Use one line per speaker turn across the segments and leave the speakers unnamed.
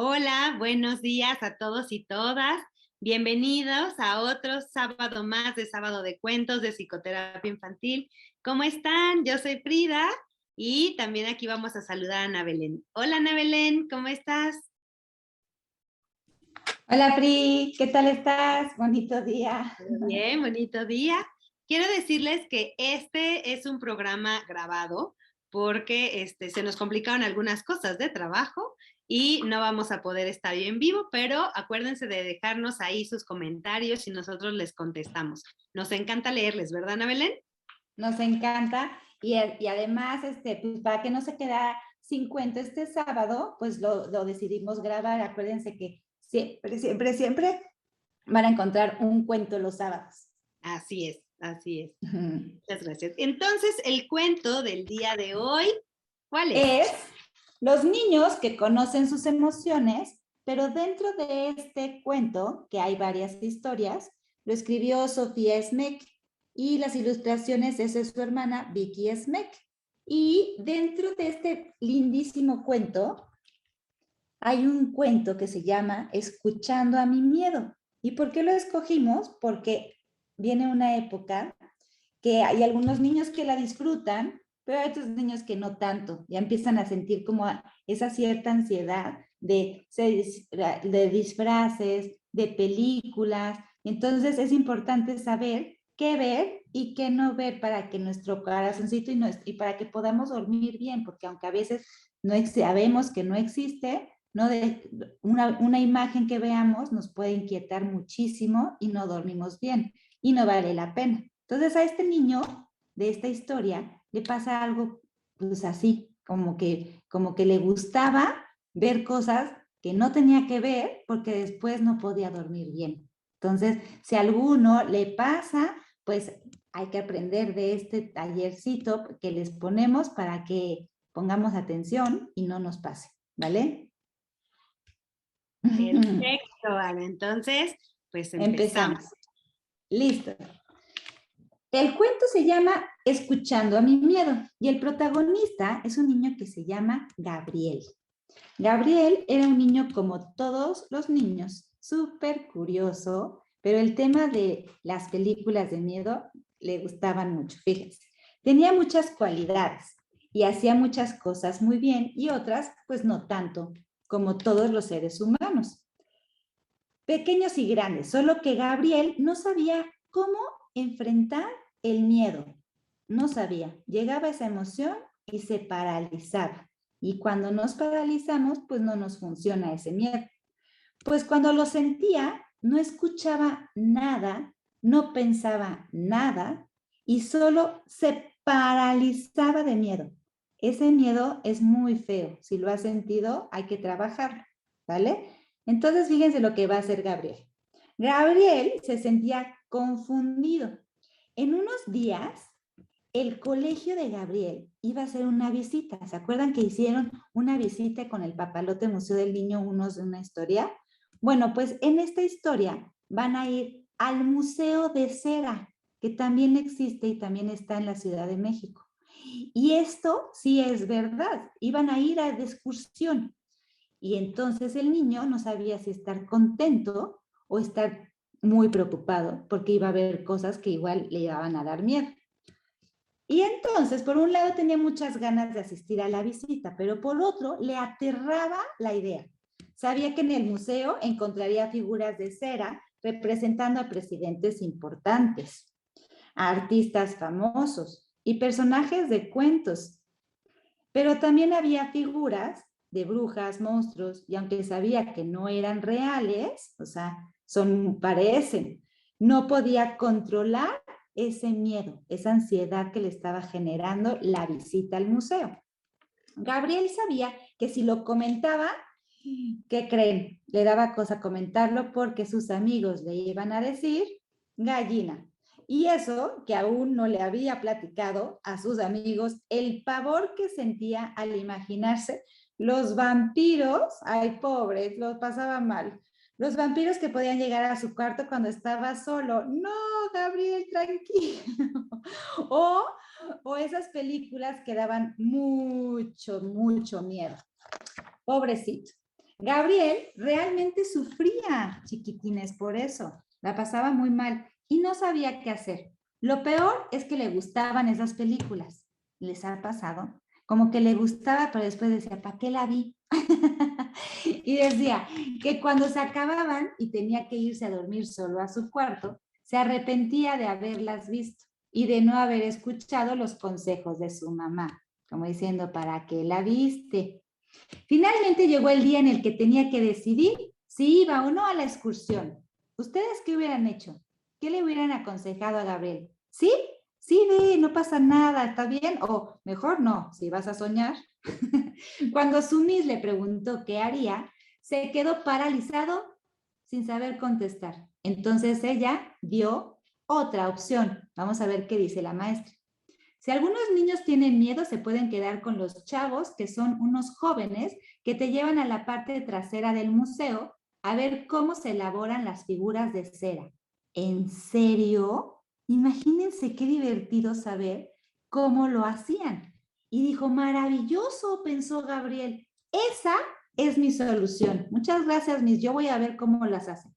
Hola, buenos días a todos y todas. Bienvenidos a otro sábado más de Sábado de Cuentos de Psicoterapia Infantil. ¿Cómo están? Yo soy Frida y también aquí vamos a saludar a Ana Belén. Hola Ana Belén, ¿cómo estás?
Hola Pri, ¿qué tal estás? Bonito día.
Muy bien, bonito día. Quiero decirles que este es un programa grabado porque se nos complicaron algunas cosas de trabajo y no vamos a poder estar en vivo, pero acuérdense de dejarnos ahí sus comentarios y nosotros les contestamos. Nos encanta leerles, ¿verdad, Ana Belén?
Nos encanta y además, pues, para que no se quedara sin cuento este sábado, pues lo decidimos grabar. Acuérdense que siempre van a encontrar un cuento los sábados.
Así es, así es. Muchas gracias. Entonces, el cuento del día de hoy, ¿cuál es?
Es los niños que conocen sus emociones, pero dentro de este cuento, que hay varias historias, lo escribió Sofía Smek y las ilustraciones es de su hermana Vicky Smek. Y dentro de este lindísimo cuento hay un cuento que se llama Escuchando a mi miedo. ¿Y por qué lo escogimos? Porque viene una época que hay algunos niños que la disfrutan, pero hay otros niños que no tanto, ya empiezan a sentir como esa cierta ansiedad de disfraces, de películas. Entonces es importante saber qué ver y qué no ver para que nuestro corazoncito y para que podamos dormir bien, porque aunque a veces no sabemos que no existe, no de, una imagen que veamos nos puede inquietar muchísimo y no dormimos bien y no vale la pena. Entonces a este niño de esta historia le pasa algo pues así, como que le gustaba ver cosas que no tenía que ver porque después no podía dormir bien. Entonces, si a alguno le pasa, pues hay que aprender de este tallercito que les ponemos para que pongamos atención y no nos pase, ¿vale?
Perfecto, Ana. Entonces, pues empezamos.
Empezamos. Listo. El cuento se llama Escuchando a mi miedo y el protagonista es un niño que se llama Gabriel. Gabriel era un niño como todos los niños, súper curioso, pero el tema de las películas de miedo le gustaban mucho, fíjense. Tenía muchas cualidades y hacía muchas cosas muy bien y otras pues no tanto, como todos los seres humanos. Pequeños y grandes, solo que Gabriel no sabía cómo enfrentar el miedo. No sabía. Llegaba esa emoción y se paralizaba. Y cuando nos paralizamos, pues no nos funciona ese miedo. Pues cuando lo sentía, no escuchaba nada, no pensaba nada y solo se paralizaba de miedo. Ese miedo es muy feo. Si lo has sentido, hay que trabajarlo, ¿vale? Entonces, fíjense lo que va a hacer Gabriel. Gabriel se sentía confundido. En unos días, el colegio de Gabriel iba a hacer una visita. ¿Se acuerdan que hicieron una visita con el Papalote Museo del Niño, unos de una historia? Bueno, pues en esta historia van a ir al Museo de Cera, que también existe y también está en la Ciudad de México. Y esto sí es verdad, iban a ir de excursión. Y entonces el niño no sabía si estar contento o estar muy preocupado, porque iba a haber cosas que igual le iban a dar miedo. Y entonces, por un lado, tenía muchas ganas de asistir a la visita, pero por otro, le aterraba la idea. Sabía que en el museo encontraría figuras de cera representando a presidentes importantes, a artistas famosos y personajes de cuentos. Pero también había figuras de brujas, monstruos, y aunque sabía que no eran reales, o sea, parecen, no podía controlar ese miedo, esa ansiedad que le estaba generando la visita al museo. Gabriel sabía que si lo comentaba, ¿qué creen? Le daba cosa comentarlo porque sus amigos le iban a decir gallina. Y eso que aún no le había platicado a sus amigos, el pavor que sentía al imaginarse los vampiros, ay pobres, los pasaba mal. Los vampiros que podían llegar a su cuarto cuando estaba solo. No, Gabriel, tranquilo. O, o esas películas que daban mucho, mucho miedo. Pobrecito. Gabriel realmente sufría, chiquitines, por eso. La pasaba muy mal y no sabía qué hacer. Lo peor es que le gustaban esas películas. ¿Les ha pasado? Como que le gustaba, pero después decía, ¿para qué la vi? Y decía que cuando se acababan y tenía que irse a dormir solo a su cuarto, se arrepentía de haberlas visto y de no haber escuchado los consejos de su mamá, como diciendo, ¿para qué la viste? Finalmente llegó el día en el que tenía que decidir si iba o no a la excursión. ¿Ustedes qué hubieran hecho? ¿Qué le hubieran aconsejado a Gabriel? ¿Sí? Sí, ve, no pasa nada, ¿está bien? O mejor no, si vas a soñar. Cuando Sumis le preguntó qué haría, se quedó paralizado sin saber contestar. Entonces ella dio otra opción. Vamos a ver qué dice la maestra. Si algunos niños tienen miedo, se pueden quedar con los chavos, que son unos jóvenes que te llevan a la parte trasera del museo a ver cómo se elaboran las figuras de cera. ¿En serio? Imagínense qué divertido saber cómo lo hacían. Y dijo, maravilloso, pensó Gabriel. Esa es mi solución. Muchas gracias, Miss. Yo voy a ver cómo las hacen.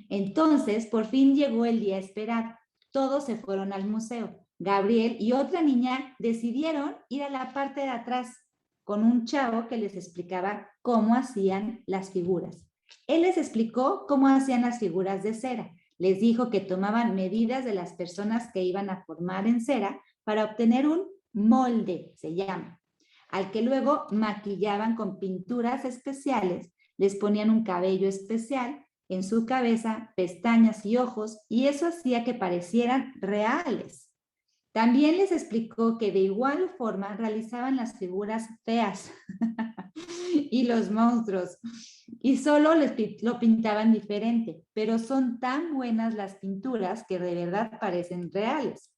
Entonces, por fin llegó el día esperado. Todos se fueron al museo. Gabriel y otra niña decidieron ir a la parte de atrás con un chavo que les explicaba cómo hacían las figuras. Él les explicó cómo hacían las figuras de cera. Les dijo que tomaban medidas de las personas que iban a formar en cera para obtener un molde, se llama, al que luego maquillaban con pinturas especiales, les ponían un cabello especial en su cabeza, pestañas y ojos, y eso hacía que parecieran reales. También les explicó que de igual forma realizaban las figuras feas y los monstruos, y solo lo pintaban diferente, pero son tan buenas las pinturas que de verdad parecen reales.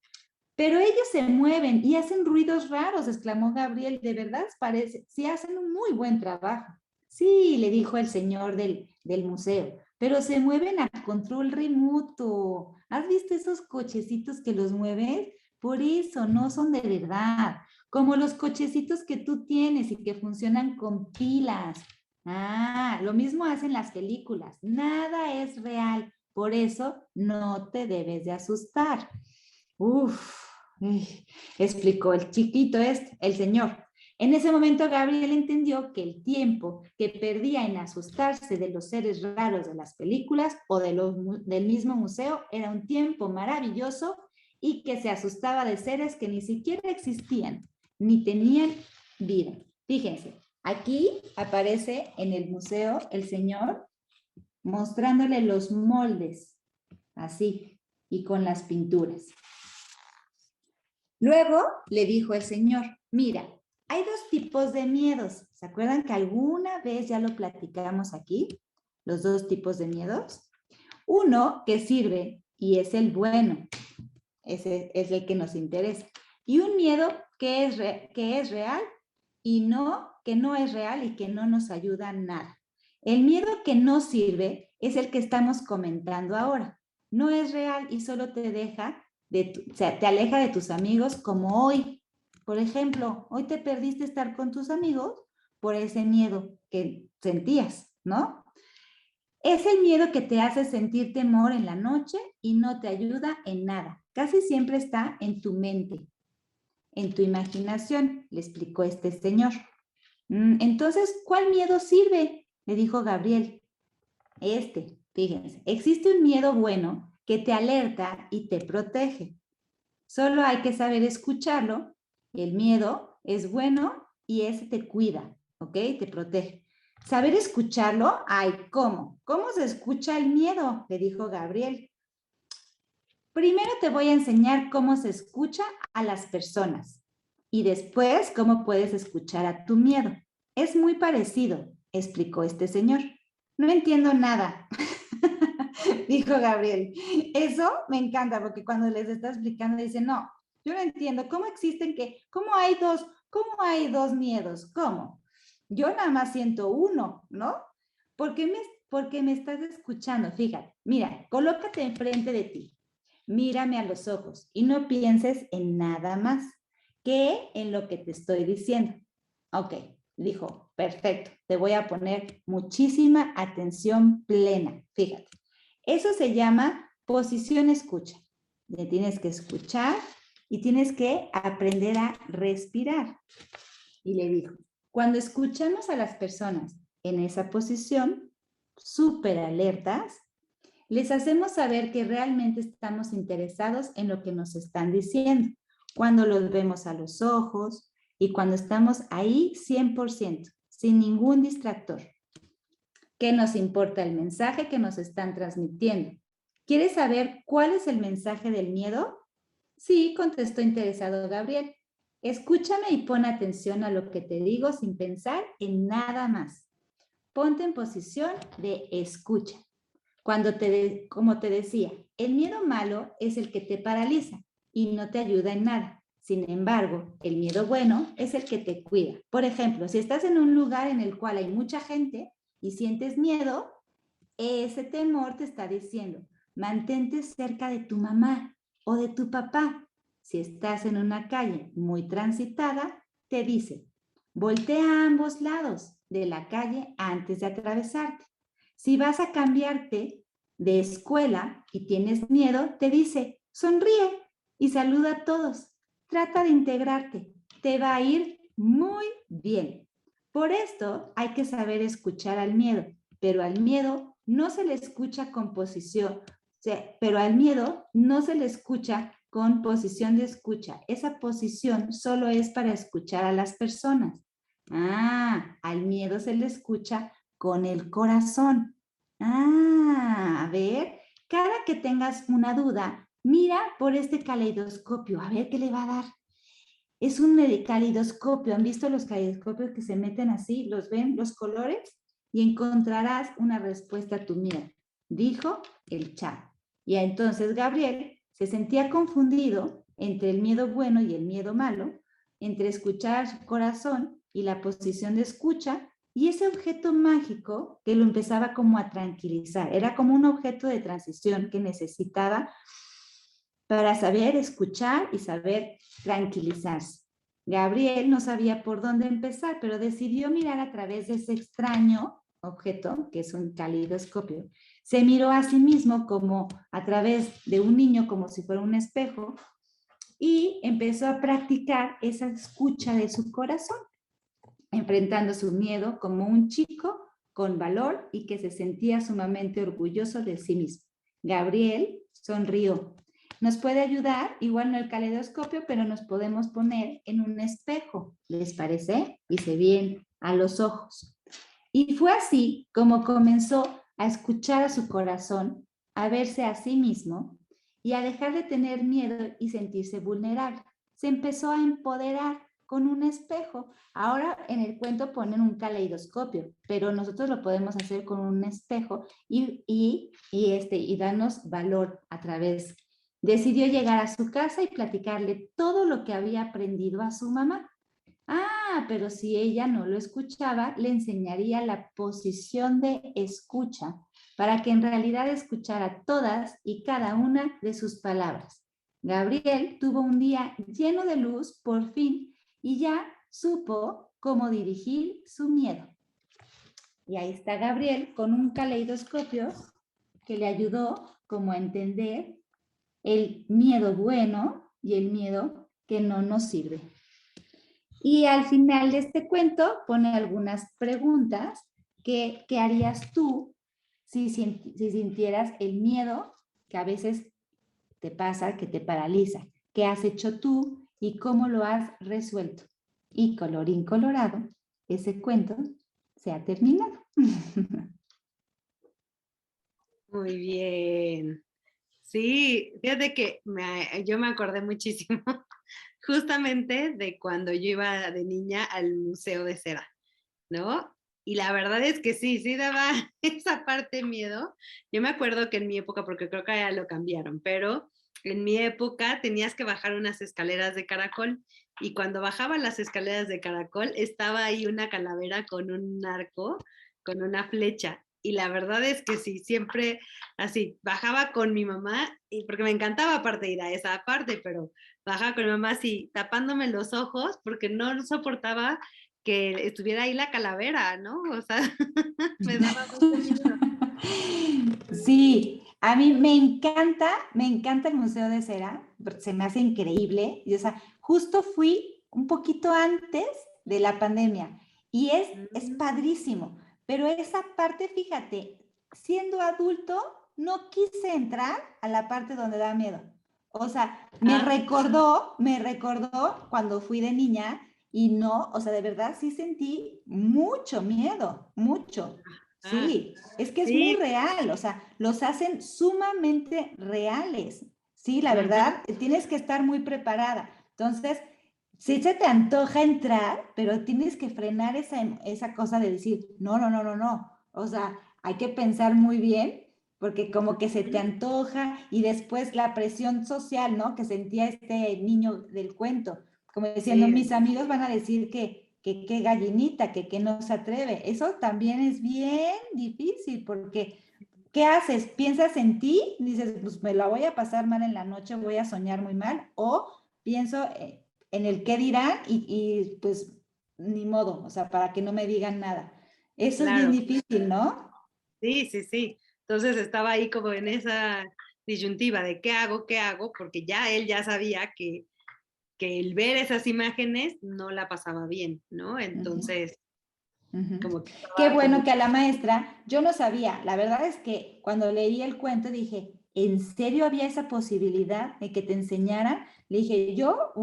Pero ellos se mueven y hacen ruidos raros, exclamó Gabriel. De verdad parece, sí hacen un muy buen trabajo. Sí, le dijo el señor del museo, pero se mueven a control remoto. ¿Has visto esos cochecitos que los mueves? Por eso no son de verdad, como los cochecitos que tú tienes y que funcionan con pilas. Ah, lo mismo hacen las películas. Nada es real, por eso no te debes de asustar. Uf, explicó el chiquito el señor. En ese momento Gabriel entendió que el tiempo que perdía en asustarse de los seres raros de las películas o del mismo museo era un tiempo maravilloso y que se asustaba de seres que ni siquiera existían, ni tenían vida. Fíjense, aquí aparece en el museo el señor mostrándole los moldes, así, y con las pinturas. Luego le dijo el señor, mira, hay dos tipos de miedos. ¿Se acuerdan que alguna vez ya lo platicamos aquí? Los dos tipos de miedos. Uno que sirve y es el bueno. Ese es el que nos interesa. Y un miedo que es real y que no es real y que no nos ayuda en nada. El miedo que no sirve es el que estamos comentando ahora. No es real y solo te deja o sea, te aleja de tus amigos como hoy. Por ejemplo, hoy te perdiste estar con tus amigos por ese miedo que sentías, ¿no? Es el miedo que te hace sentir temor en la noche y no te ayuda en nada. Casi siempre está en tu mente, en tu imaginación, le explicó este señor. Entonces, ¿cuál miedo sirve? Le dijo Gabriel. Fíjense, existe un miedo bueno que te alerta y te protege. Solo hay que saber escucharlo. El miedo es bueno y ese te cuida, ¿ok? Te protege. Saber escucharlo, ay, ¿cómo? ¿Cómo se escucha el miedo? Le dijo Gabriel. Primero te voy a enseñar cómo se escucha a las personas y después cómo puedes escuchar a tu miedo. Es muy parecido, explicó este señor. No entiendo nada, dijo Gabriel. Eso me encanta porque cuando les está explicando dicen, no, yo no entiendo. ¿Cómo hay dos miedos? ¿Cómo? Yo nada más siento uno, ¿no? Porque me estás escuchando. Fíjate, mira, colócate enfrente de ti. Mírame a los ojos y no pienses en nada más que en lo que te estoy diciendo. Ok, Dijo, perfecto, te voy a poner muchísima atención plena. Fíjate, eso se llama posición escucha. Le tienes que escuchar y tienes que aprender a respirar. Y le dijo, cuando escuchamos a las personas en esa posición, súper alertas, les hacemos saber que realmente estamos interesados en lo que nos están diciendo, cuando los vemos a los ojos y cuando estamos ahí 100%, sin ningún distractor. ¿Qué nos importa el mensaje que nos están transmitiendo? ¿Quieres saber cuál es el mensaje del miedo? Sí, contestó interesado Gabriel. Escúchame y pon atención a lo que te digo sin pensar en nada más. Ponte en posición de escucha. Como te decía, el miedo malo es el que te paraliza y no te ayuda en nada. Sin embargo, el miedo bueno es el que te cuida. Por ejemplo, si estás en un lugar en el cual hay mucha gente y sientes miedo, ese temor te está diciendo, mantente cerca de tu mamá o de tu papá. Si estás en una calle muy transitada, te dice, voltea a ambos lados de la calle antes de atravesarte. Si vas a cambiarte de escuela y tienes miedo, te dice, sonríe y saluda a todos. Trata de integrarte. Te va a ir muy bien. Por esto hay que saber escuchar al miedo, pero al miedo no se le escucha con posición, pero al miedo no se le escucha con posición de escucha. Esa posición solo es para escuchar a las personas. Al miedo se le escucha con el corazón. A ver, cada que tengas una duda, mira por este caleidoscopio, a ver qué le va a dar. Es un caleidoscopio. ¿Han visto los caleidoscopios que se meten así? ¿Los ven los colores? Y encontrarás una respuesta a tu miedo, dijo el chat. Y entonces Gabriel se sentía confundido entre el miedo bueno y el miedo malo, entre escuchar su corazón y la posición de escucha, y ese objeto mágico que lo empezaba como a tranquilizar. Era como un objeto de transición que necesitaba para saber escuchar y saber tranquilizarse. Gabriel no sabía por dónde empezar, pero decidió mirar a través de ese extraño objeto, que es un caleidoscopio. Se miró a sí mismo como a través de un niño, como si fuera un espejo, y empezó a practicar esa escucha de su corazón, enfrentando su miedo como un chico con valor y que se sentía sumamente orgulloso de sí mismo. Gabriel sonrió. Nos puede ayudar, igual no el caleidoscopio, pero nos podemos poner en un espejo, ¿les parece? Y se ven a los ojos. Y fue así como comenzó a escuchar a su corazón, a verse a sí mismo y a dejar de tener miedo y sentirse vulnerable. Se empezó a empoderar con un espejo. Ahora en el cuento ponen un caleidoscopio, pero nosotros lo podemos hacer con un espejo y darnos valor a través. Decidió llegar a su casa y platicarle todo lo que había aprendido a su mamá. Pero si ella no lo escuchaba, le enseñaría la posición de escucha para que en realidad escuchara todas y cada una de sus palabras. Gabriel tuvo un día lleno de luz por fin y ya supo cómo dirigir su miedo. Y ahí está Gabriel con un caleidoscopio que le ayudó como a entender el miedo bueno y el miedo que no nos sirve. Y al final de este cuento pone algunas preguntas que harías tú si sintieras el miedo que a veces te pasa, que te paraliza. ¿Qué has hecho tú y cómo lo has resuelto? Y colorín colorado, ese cuento se ha terminado.
Muy bien. Sí, fíjate que yo me acordé muchísimo justamente de cuando yo iba de niña al Museo de Cera, ¿no? Y la verdad es que sí daba esa parte miedo. Yo me acuerdo que en mi época, porque creo que ya lo cambiaron, pero en mi época tenías que bajar unas escaleras de caracol y cuando bajaba las escaleras de caracol estaba ahí una calavera con un arco, con una flecha. Y la verdad es que sí, siempre así, bajaba con mi mamá, y porque me encantaba aparte ir a esa parte, pero bajaba con mi mamá así, tapándome los ojos, porque no soportaba que estuviera ahí la calavera, ¿no? O sea, me daba mucho miedo.
Sí, a mí me encanta el Museo de Cera, porque se me hace increíble. Y, o sea, justo fui un poquito antes de la pandemia y es
Mm,
padrísimo. Pero esa parte, fíjate, siendo adulto, no quise entrar a la parte donde da miedo. O sea,
ah,
me recordó cuando fui de niña y no, o sea, de verdad sí sentí mucho miedo, mucho.
ah,
Sí, es que es muy
sí,
real, o sea, los hacen sumamente reales. Sí, la
ujú,
verdad, tienes que estar muy preparada. Entonces, sí se te antoja entrar, pero tienes que frenar esa cosa de decir, no, no, no, no, no. O sea, hay que pensar muy bien, porque como que se te
ujú,
antoja y después la presión social, ¿no? Que sentía este niño del cuento, como diciendo,
sí,
mis amigos van a decir que gallinita, que no se atreve. Eso también es bien difícil porque ¿qué haces? ¿Piensas en ti? Dices, pues me la voy a pasar mal en la noche, voy a soñar muy mal, o pienso en el qué dirán pues ni modo, o sea, para que no me digan nada. Eso es bien
claro.
difícil, ¿no?
Sí, sí, sí. Entonces estaba ahí como en esa disyuntiva de qué hago, porque ya él ya sabía que el ver esas imágenes no la pasaba bien, ¿no?
Ujú.
Entonces,
Ujú.
como que
Qué
estaba
bueno
como,
que a la maestra, yo no sabía, la verdad es que cuando leí el cuento dije, ¿en serio había esa posibilidad de que te enseñaran? Le dije, yo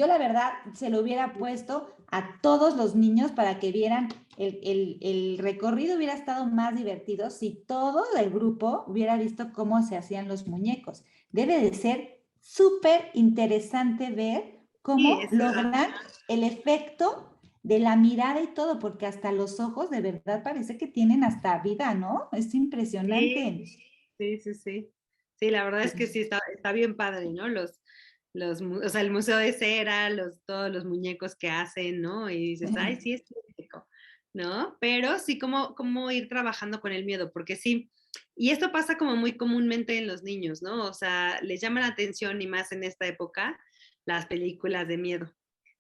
la verdad se lo hubiera puesto a todos los niños para que vieran el recorrido hubiera estado más divertido si todo el grupo hubiera visto cómo se hacían los muñecos. Debe de ser súper interesante ver
sí,
cómo logran el efecto de la mirada y todo, porque hasta los ojos de verdad parece que tienen hasta vida, ¿no? Es
sí,
impresionante.
sí, sí, sí. Sí, la verdad es que sí, está bien padre, ¿no? O sea, el museo de cera, todos los muñecos que hacen, ¿no? Y dices, ay, sí, es típico, ¿no? Pero sí, como ir trabajando con el miedo, porque sí, y esto pasa como muy comúnmente en los niños, ¿no? O sea, les llama la atención y más en esta época las películas de miedo,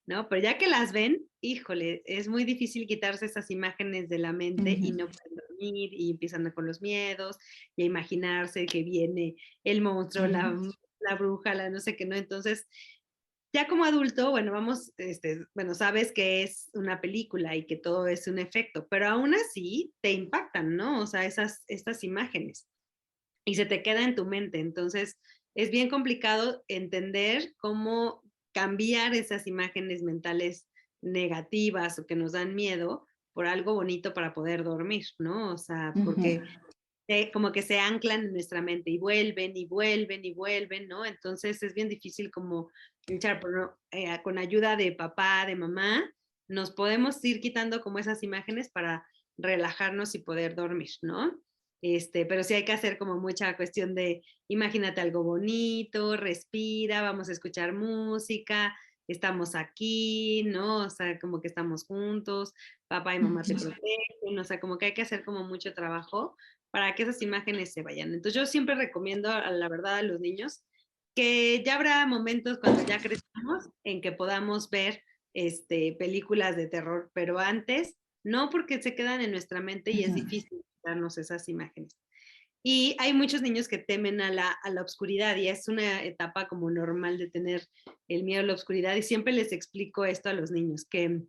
¿no? Pero ya que las ven, híjole, es muy difícil quitarse esas imágenes de la mente y no pueden dormir y empiezan con los miedos y a imaginarse que viene el monstruo, la bruja, la no sé qué, ¿no? Entonces, ya como adulto, bueno, bueno, sabes que es una película y que todo es un efecto, pero aún así te impactan, ¿no? O sea, estas imágenes y se te queda en tu mente. Entonces, es bien complicado entender cómo cambiar esas imágenes mentales negativas o que nos dan miedo por algo bonito para poder dormir, ¿no? O sea, porque como que se anclan en nuestra mente y vuelven y vuelven y vuelven, ¿no? Entonces es bien difícil como luchar, pero con ayuda de papá, de mamá, nos podemos ir quitando como esas imágenes para relajarnos y poder dormir, ¿no? Pero sí hay que hacer como mucha cuestión de imagínate algo bonito, respira, vamos a escuchar música, estamos aquí, ¿no? O sea, como que estamos juntos, papá y mamá te protegen, o sea, como que hay que hacer como mucho trabajo para que esas imágenes se vayan. Entonces yo siempre recomiendo, a la verdad, a los niños que ya habrá momentos cuando ya crezcamos en que podamos ver películas de terror, pero antes no porque se quedan en nuestra mente y es difícil darnos esas imágenes. Y hay muchos niños que temen a la oscuridad y es una etapa como normal de tener el miedo a la oscuridad y siempre les explico esto a los niños, que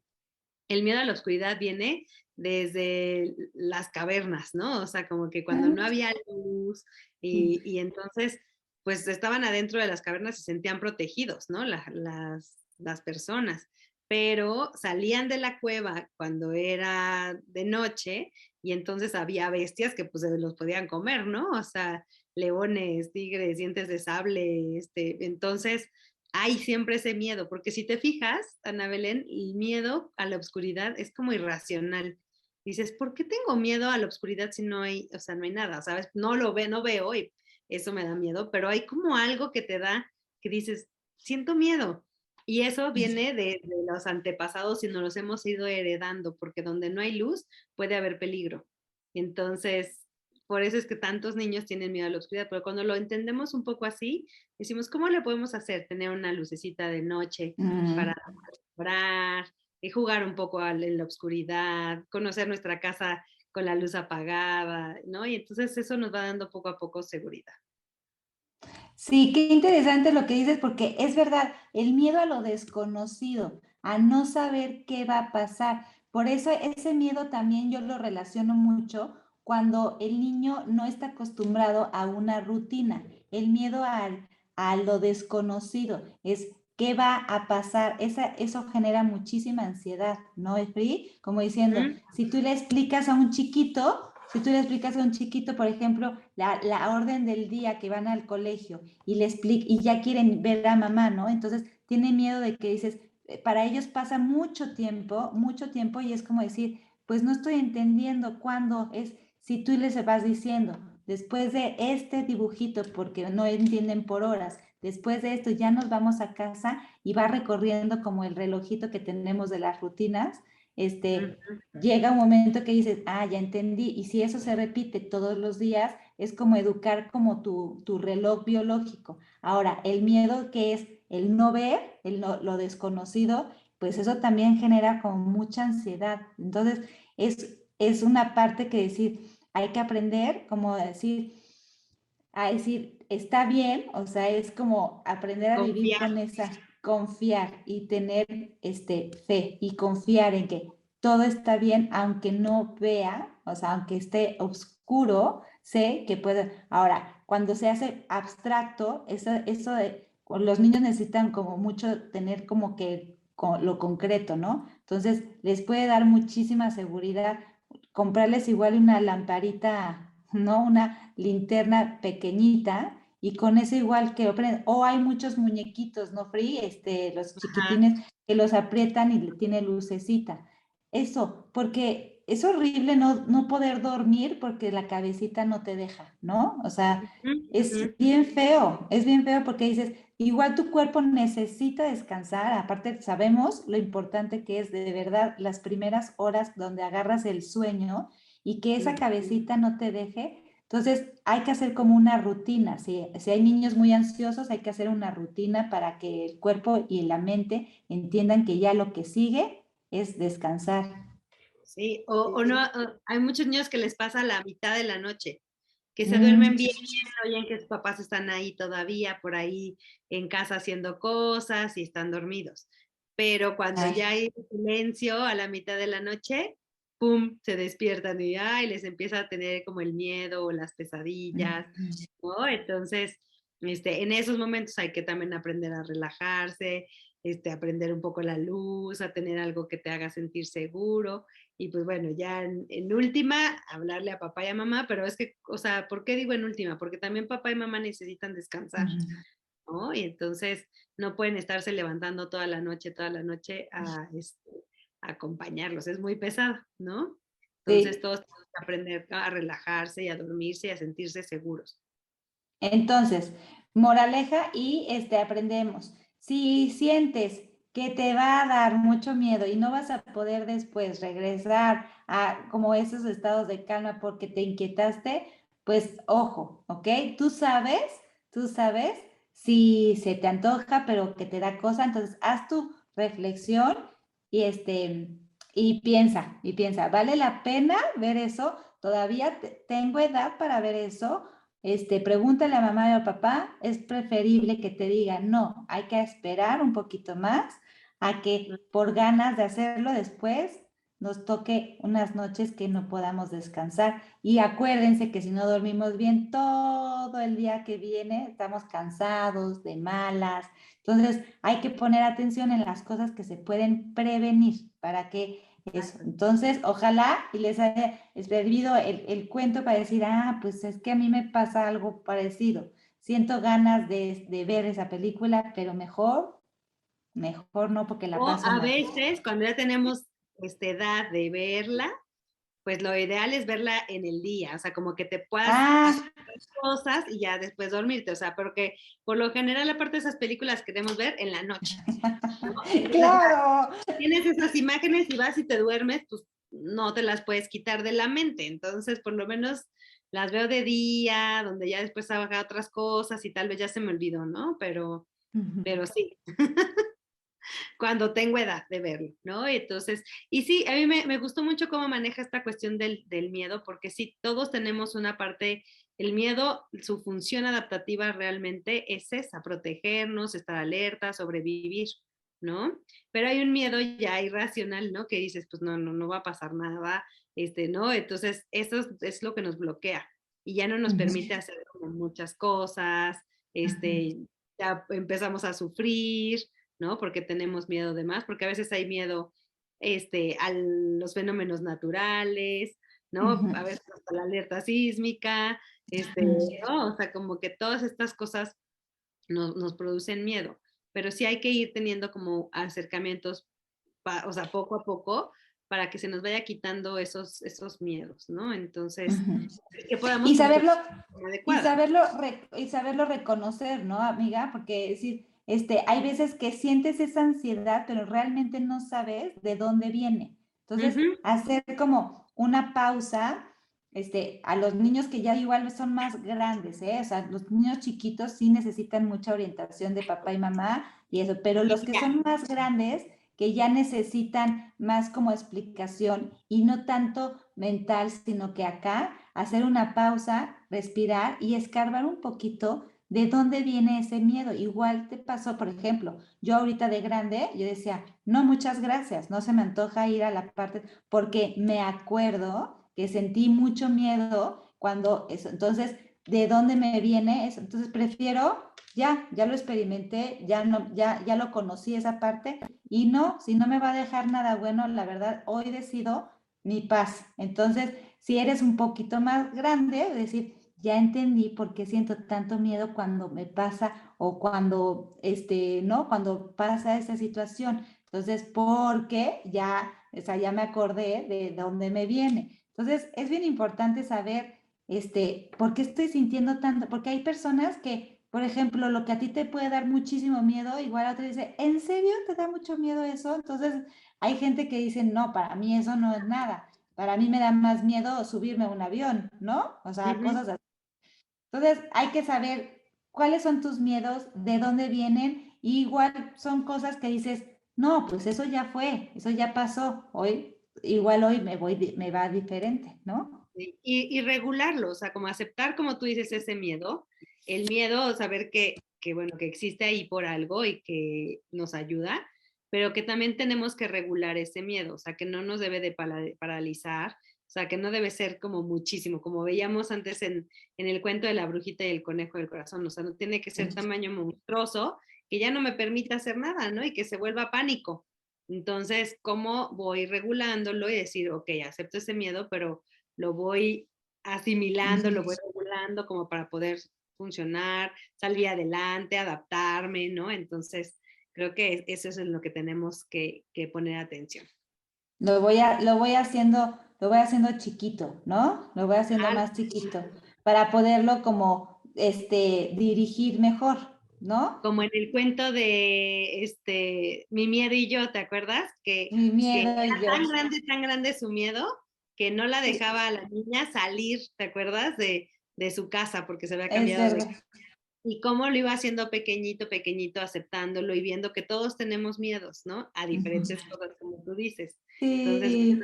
el miedo a la oscuridad viene desde las cavernas, ¿no? O sea, como que cuando no había luz y entonces, pues estaban adentro de las cavernas y se sentían protegidos, ¿no? Las personas, pero salían de la cueva cuando era de noche y entonces había bestias que pues los podían comer, ¿no? O sea, leones, tigres, dientes de sable, entonces hay siempre ese miedo, porque si te fijas, Ana Belén, el miedo a la oscuridad es como irracional. Dices, ¿por qué tengo miedo a la oscuridad si no hay, o sea, no hay nada, ¿sabes? No veo y eso me da miedo, pero hay como algo que te da, que dices, siento miedo. Y eso viene de los antepasados y nos los hemos ido heredando, porque donde no hay luz puede haber peligro. Entonces, por eso es que tantos niños tienen miedo a la oscuridad, pero cuando lo entendemos un poco así, decimos, ¿cómo le podemos hacer? Tener una lucecita de noche para orar, jugar un poco en la oscuridad, conocer nuestra casa con la luz apagada, ¿no? Y entonces eso nos va dando poco a poco seguridad.
Sí, qué interesante lo que dices, porque es verdad, el miedo a lo desconocido, a no saber qué va a pasar. Por eso ese miedo también yo lo relaciono mucho cuando el niño no está acostumbrado a una rutina. El miedo a lo desconocido es qué va a pasar. Eso genera muchísima ansiedad, ¿no, Efri? Como diciendo,
Ujú.
si tú le explicas a un chiquito, si tú le explicas a un chiquito, por ejemplo, la orden del día que van al colegio y le explica y ya quieren ver a mamá, ¿no? Entonces tiene miedo de que dices, para ellos pasa mucho tiempo y es como decir, pues no estoy entendiendo cuándo es, si tú les vas diciendo, después de este dibujito, porque no entienden por horas, después de esto ya nos vamos a casa y va recorriendo como el relojito que tenemos de las rutinas,
Ujú.
llega un momento que dices, ah, ya entendí, y si eso se repite todos los días, es como educar como tu reloj biológico. Ahora, el miedo que es el no ver, lo desconocido, pues eso también genera como mucha ansiedad. Entonces, es una parte que decir, hay que aprender como a decir, está bien, o sea, es como aprender a vivir
Confiar.
con esa, confiar y tener fe y confiar en que todo está bien, aunque no vea, o sea, aunque esté oscuro, sé que puede. Ahora, cuando se hace abstracto, eso de, los niños necesitan como mucho tener como que lo concreto, ¿no? Entonces, les puede dar muchísima seguridad comprarles igual una lamparita, ¿no? Una linterna pequeñita y con eso igual que o hay muchos muñequitos, ¿no, Free? Los
Ajá.
chiquitines que los aprietan y tiene lucecita. Eso, porque es horrible no poder dormir porque la cabecita no te deja, ¿no? O sea,
Ujú, ujú.
es bien feo porque dices, igual tu cuerpo necesita descansar, aparte sabemos lo importante que es de verdad las primeras horas donde agarras el sueño y que esa cabecita no te deje. Entonces hay que hacer como una rutina. Si hay niños muy ansiosos, hay que hacer una rutina para que el cuerpo y la mente entiendan que ya lo que sigue es descansar.
Sí, o no, hay muchos niños que les pasa a la mitad de la noche, que se duermen
Mm,
bien, oyen que sus papás están ahí todavía, por ahí en casa haciendo cosas y están dormidos. Pero cuando
ay,
ya hay silencio a la mitad de la noche, ¡pum!, se despiertan y ay, les empieza a tener como el miedo o las pesadillas,
mm,
¿no? Entonces, en esos momentos hay que también aprender a relajarse, aprender un poco la luz, a tener algo que te haga sentir seguro y pues bueno, ya en última, hablarle a papá y a mamá, pero es que, o sea, ¿por qué digo en última? Porque también papá y mamá necesitan descansar,
mm.
¿no? Y entonces no pueden estarse levantando toda la noche a acompañarlos, es muy pesado, ¿no? Entonces
Sí,
todos tenemos que aprender a relajarse y a dormirse y a sentirse seguros.
entonces, moraleja y aprendemos. Si sientes que te va a dar mucho miedo y no vas a poder después regresar a como esos estados de calma porque te inquietaste, pues ojo, ¿ok? Tú sabes si se te antoja pero que te da cosa, entonces haz tu reflexión y y piensa, ¿vale la pena ver eso? ¿Todavía tengo edad para ver eso? Pregúntale a mamá y a papá, es preferible que te digan, no, hay que esperar un poquito más a que por ganas de hacerlo después nos toque unas noches que no podamos descansar. Y acuérdense que si no dormimos bien todo el día que viene, estamos cansados, de malas. Entonces hay que poner atención en las cosas que se pueden prevenir para que eso. Entonces, ojalá y les haya servido el cuento para decir, ah, pues es que a mí me pasa algo parecido. Siento ganas de ver esa película, pero mejor no porque la
O
paso
a
mal.
veces, cuando ya tenemos esta edad de verla, pues lo ideal es verla en el día, o sea, como que te puedas
Ah,
hacer cosas y ya después dormirte, o sea, porque por lo general, aparte de esas películas queremos ver en la noche, ¿no? Entonces
claro.
ya tienes esas imágenes y vas y te duermes, pues no te las puedes quitar de la mente, entonces por lo menos las veo de día, donde ya después haga otras cosas y tal vez ya se me olvidó, ¿no? Pero sí. cuando tengo edad de verlo, ¿no? Entonces, y sí, a mí me gustó mucho cómo maneja esta cuestión del miedo, porque sí, todos tenemos una parte, el miedo, su función adaptativa realmente es esa, protegernos, estar alerta, sobrevivir, ¿no? Pero hay un miedo ya irracional, ¿no? Que dices, pues no va a pasar nada, ¿no? Entonces, eso es lo que nos bloquea y ya no nos permite hacer como muchas cosas, ya empezamos a sufrir, ¿no? Porque tenemos miedo de más, porque a veces hay miedo a los fenómenos naturales, ¿no? A veces hasta la alerta sísmica, ¿no? O sea, como que todas estas cosas nos producen miedo, pero sí hay que ir teniendo como acercamientos, o sea, poco a poco, para que se nos vaya quitando esos miedos, ¿no? Entonces, que podamos
Y
funcionar
saberlo,
de forma adecuada.
y saberlo reconocer, ¿no, amiga? Porque decir, hay veces que sientes esa ansiedad, pero realmente no sabes de dónde viene. Entonces,
Ujú,
hacer como una pausa, a los niños que ya igual son más grandes, ¿eh? O sea, los niños chiquitos sí necesitan mucha orientación de papá y mamá y eso, pero los que son más grandes, que ya necesitan más como explicación y no tanto mental, sino que acá hacer una pausa, respirar y escarbar un poquito de dónde viene ese miedo. Igual te pasó, por ejemplo, yo ahorita de grande, yo decía, no, muchas gracias, no se me antoja ir a la parte, porque me acuerdo que sentí mucho miedo cuando eso. Entonces, ¿de dónde me viene eso? Entonces, prefiero, ya lo experimenté, ya, no, ya lo conocí esa parte y no, si no me va a dejar nada bueno, la verdad, hoy decido mi paz. Entonces, si eres un poquito más grande, es decir, ya entendí por qué siento tanto miedo cuando me pasa o cuando, ¿no? Cuando pasa esa situación. Entonces, porque ya, o sea, ya me acordé de dónde me viene. Entonces, es bien importante saber, por qué estoy sintiendo tanto, porque hay personas que, por ejemplo, lo que a ti te puede dar muchísimo miedo, igual a otra dice, ¿en serio te da mucho miedo eso? Entonces, hay gente que dice, no, para mí eso no es nada. Para mí me da más miedo subirme a un avión, ¿no? O sea,
ujú.
cosas así. Entonces, hay que saber cuáles son tus miedos, de dónde vienen, y igual son cosas que dices, no, pues eso ya fue, eso ya pasó. Hoy, igual hoy me va diferente, ¿no?
Sí, y regularlo, o sea, como aceptar, como tú dices, ese miedo, el miedo, saber bueno, que existe ahí por algo y que nos ayuda, pero que también tenemos que regular ese miedo, o sea, que no nos debe de paralizar, o sea, que no debe ser como muchísimo, como veíamos antes en el cuento de la brujita y el conejo del corazón, o sea, no tiene que ser tamaño monstruoso, que ya no me permita hacer nada, ¿no? Y que se vuelva pánico. Entonces, ¿cómo voy regulándolo y decir, ok, acepto ese miedo, pero lo voy asimilando, lo voy regulando como para poder funcionar, salir adelante, adaptarme, ¿no? Entonces, creo que eso es en lo que tenemos que poner atención.
Lo voy haciendo chiquito, ¿no? Lo voy haciendo
Ah,
más chiquito para poderlo como, dirigir mejor, ¿no?
como en el cuento de Mi miedo y yo, ¿te acuerdas?
Mi
Que
miedo y
era
yo.
tan grande su miedo que no la dejaba a la niña salir, ¿te acuerdas? De su casa porque se había
Es
cambiado de.
verdad.
Y cómo lo iba haciendo pequeñito, pequeñito, aceptándolo y viendo que todos tenemos miedos, ¿no? A diferentes cosas, como tú dices. Entonces,
Sí.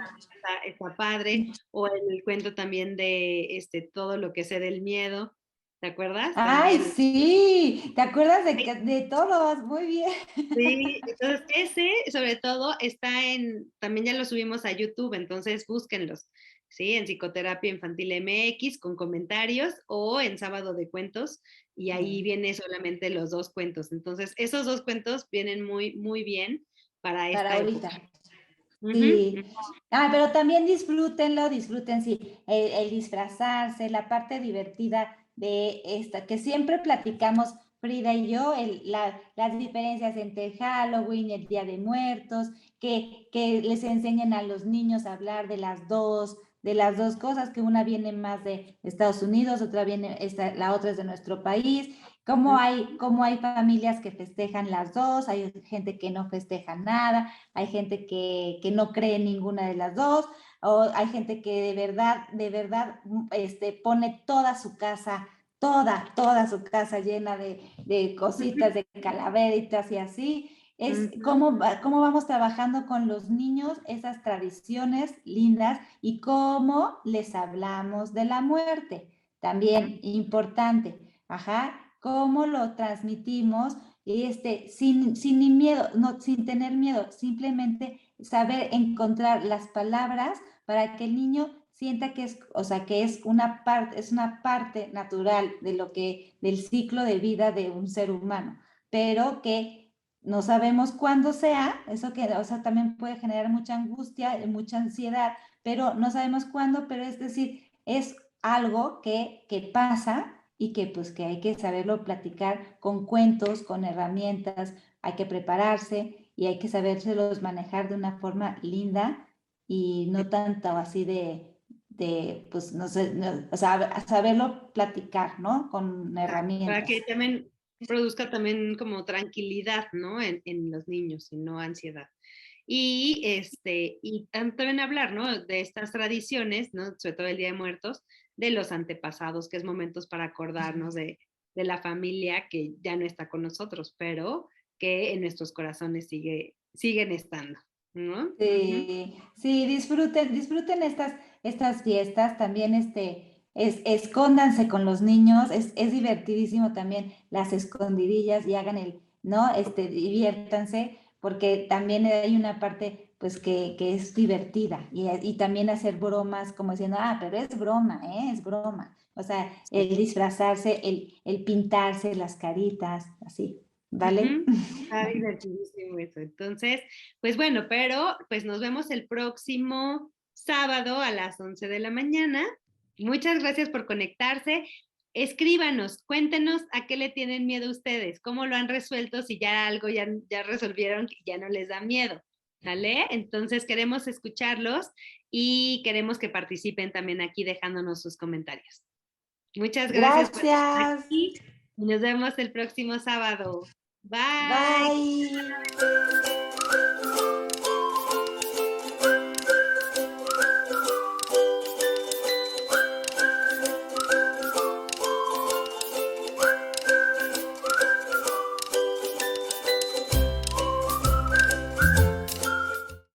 está padre. O el cuento también de todo lo que sé del miedo, ¿te acuerdas?
Ay,
También.
sí. ¿Te acuerdas de todos? Muy bien.
Sí, entonces ese sobre todo está también ya lo subimos a YouTube, entonces búsquenlos, ¿sí? En Psicoterapia Infantil MX con comentarios o en Sábado de Cuentos y ahí viene solamente los dos cuentos. Entonces esos dos cuentos vienen muy, muy bien para
Para
esta
ahorita.
época. Ujú.
Sí. Ah, pero también disfrútenlo, disfruten, sí, el disfrazarse, la parte divertida de esta, que siempre platicamos, Frida y yo, las diferencias entre Halloween y el Día de Muertos, que les enseñen a los niños a hablar de las dos cosas, que una viene más de Estados Unidos, otra viene, la otra es de nuestro país, cómo hay familias que festejan las dos, hay gente que no festeja nada, hay gente que no cree en ninguna de las dos, o hay gente que de verdad, pone toda su casa, toda su casa llena de cositas, de calaveritas y así. Es
Ujú.
cómo vamos trabajando con los niños esas tradiciones lindas y cómo les hablamos de la muerte. También importante, ajá, cómo lo transmitimos sin ni miedo, no, sin tener miedo, simplemente saber encontrar las palabras para que el niño sienta que es, o sea, que es una parte natural de del ciclo de vida de un ser humano, pero que no sabemos cuándo sea, eso que, o sea, también puede generar mucha angustia, mucha ansiedad, pero no sabemos cuándo, pero es decir, es algo que pasa y que pues que hay que saberlo platicar con cuentos, con herramientas, hay que prepararse y hay que sabérselos manejar de una forma linda y no tanto así pues no sé, no, o sea, saberlo platicar, ¿no? Con
Para que
herramientas.
también produzca también como tranquilidad, ¿no? En los niños y no ansiedad. Y también hablar, ¿no? De estas tradiciones, ¿no? Sobre todo el Día de Muertos, de los antepasados, que es momentos para acordarnos de la familia que ya no está con nosotros, pero que en nuestros corazones siguen estando, ¿no? Ujú.
Sí, sí, disfruten estas fiestas, también escóndanse con los niños, es divertidísimo también las escondidillas y hagan ¿no? Diviértanse, porque también hay una parte, pues, que es divertida, y también hacer bromas, como diciendo, pero es broma, ¿eh? Es broma. O sea,
Sí.
el disfrazarse, el pintarse las caritas, así, ¿vale?
Ujú. Está divertidísimo eso. Entonces, pues bueno, pero pues nos vemos el próximo sábado a las 11 de la mañana. Muchas gracias por conectarse. Escríbanos, cuéntenos a qué le tienen miedo ustedes, cómo lo han resuelto, si ya algo ya resolvieron y ya no les da miedo. ¿Vale? Entonces queremos escucharlos y queremos que participen también aquí dejándonos sus comentarios. Muchas gracias por estar
Gracias.
aquí y nos vemos el próximo sábado. Bye.
Bye.